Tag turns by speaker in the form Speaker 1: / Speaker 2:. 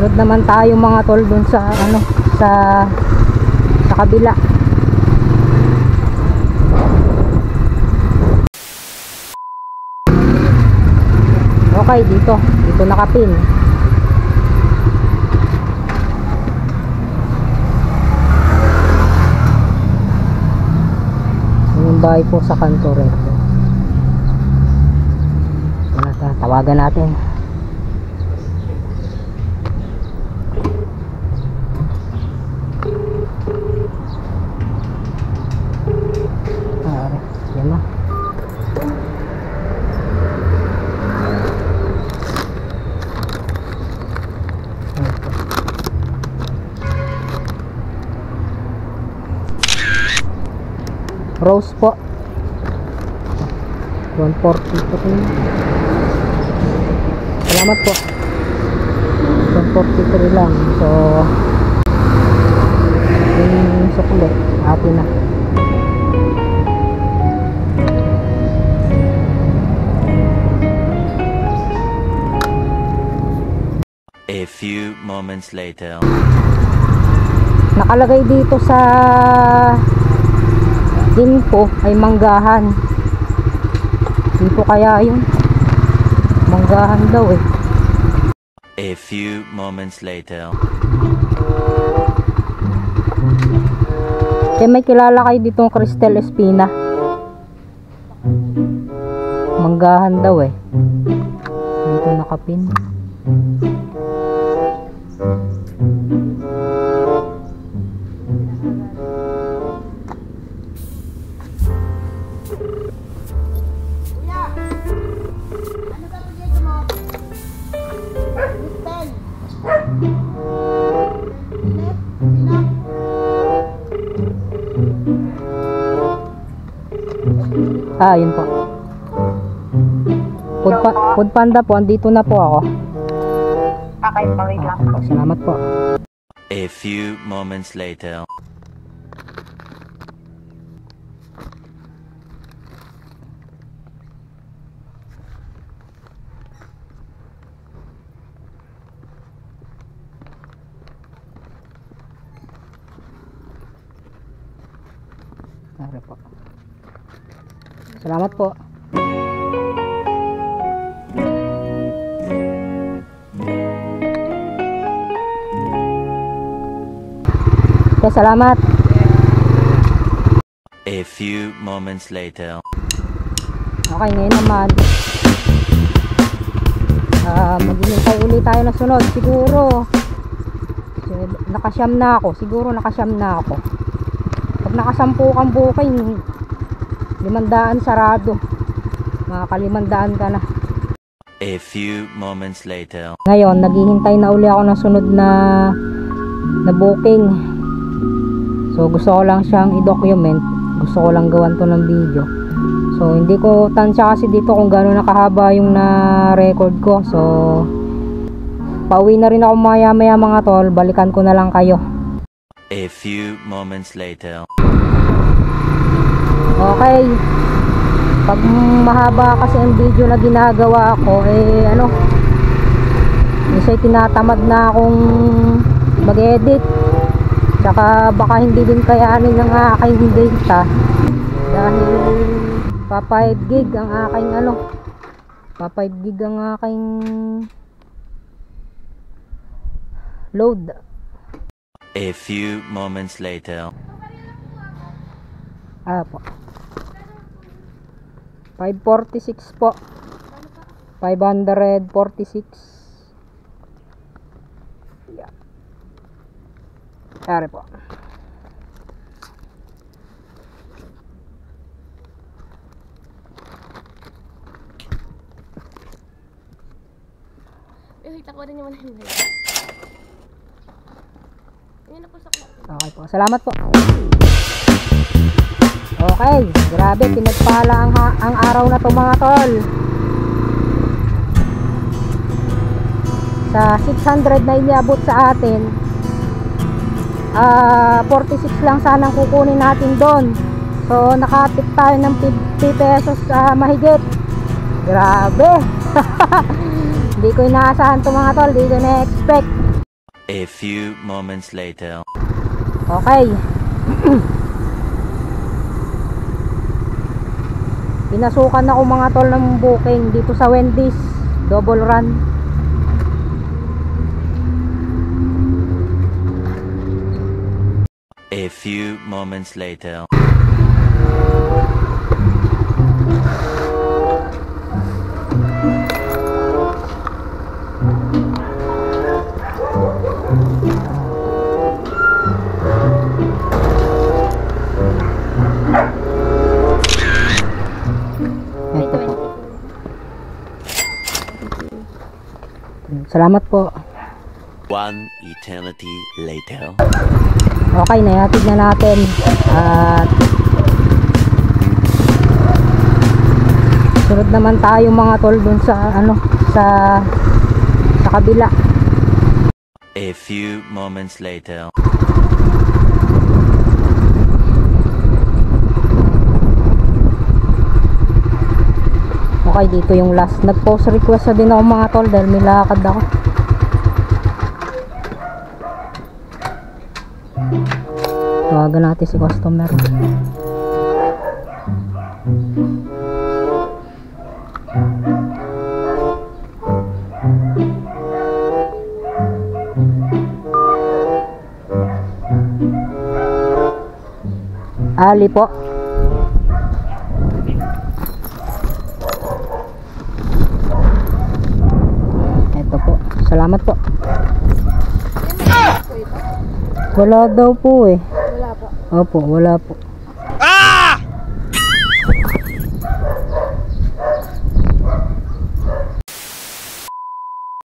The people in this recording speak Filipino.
Speaker 1: Sunod naman tayo mga tol dun sa ano, sa kabila. Okay, dito nakapin. Yung bahay po sa kanto rin. Tawagan natin. Yan na. Rose po 140 po. Salamat po. 143 lang. So yung sukle atin na.
Speaker 2: A few moments later.
Speaker 1: Nakalagay dito sa info ay manggahan. Dito kaya yun? Manggahan daw eh.
Speaker 2: A few moments later.
Speaker 1: Kaya may kilala kayo ditong Cristel Espina. Manggahan daw eh. Dito nakapin. Yun po. Food Panda po, andito na po ako.
Speaker 3: Okay, pawid lang.
Speaker 1: Salamat po.
Speaker 2: A few moments later.
Speaker 1: Po. Salamat po. Okay, salamat.
Speaker 2: A few moments later.
Speaker 1: Okay, ngayon naman maghihintay ulit tayo na sunod. Siguro nakasyam na ako. Pag nakasampu kang booking, 500 sarado. Makaka-500 ka na.
Speaker 2: A few moments later.
Speaker 1: Ngayon, naghihintay na uli ako ng sunod na booking. So, gusto ko lang siyang i-document. Gusto ko lang gawan to ng video. So, hindi ko tansya kasi dito kung gano'n nakahaba yung na-record ko. So, pauwi na rin ako maya-maya mga tol. Balikan ko na lang kayo.
Speaker 2: A few moments later.
Speaker 1: Okay. Pag mahaba kasi ang video na ginagawa ko, minsan tinatamad na akong mag-edit. Tsaka baka hindi din kayanin ng aking data. Dahil pa 5 gig ang aking pa 5 gig ang aking load.
Speaker 2: A few moments later.
Speaker 1: Po. 546 po. 546. Yeah. Kaya po.
Speaker 3: Kita ko rin naman yung
Speaker 1: okay po. Salamat po. Okay, grabe, pinagpala ang araw na to mga tol. Sa 600 na iniabot sa atin, 46 lang sanang kukunin natin doon. So nakatip tayo ng 50 pesos mahigit. Grabe. Hindi ko inaasahan to mga tol, hindi ko na-expect.
Speaker 2: A few moments later.
Speaker 1: Okay. Pinasukan ako mga tol ng booking dito sa Wendy's Double Run.
Speaker 2: A few moments later.
Speaker 1: Ito po. Salamat po.
Speaker 2: One eternity later.
Speaker 1: Okay, nahatid na natin. At sunod naman tayo mga tol dun sa sa kabila.
Speaker 2: A few moments later.
Speaker 1: Okay, dito yung last. Nag-post request na din ako mga tol dahil may lakad ako. Tawagan natin si customer. Ali po. Ito po. Salamat po. Wala daw po eh.
Speaker 3: Wala po.
Speaker 1: Opo, wala po.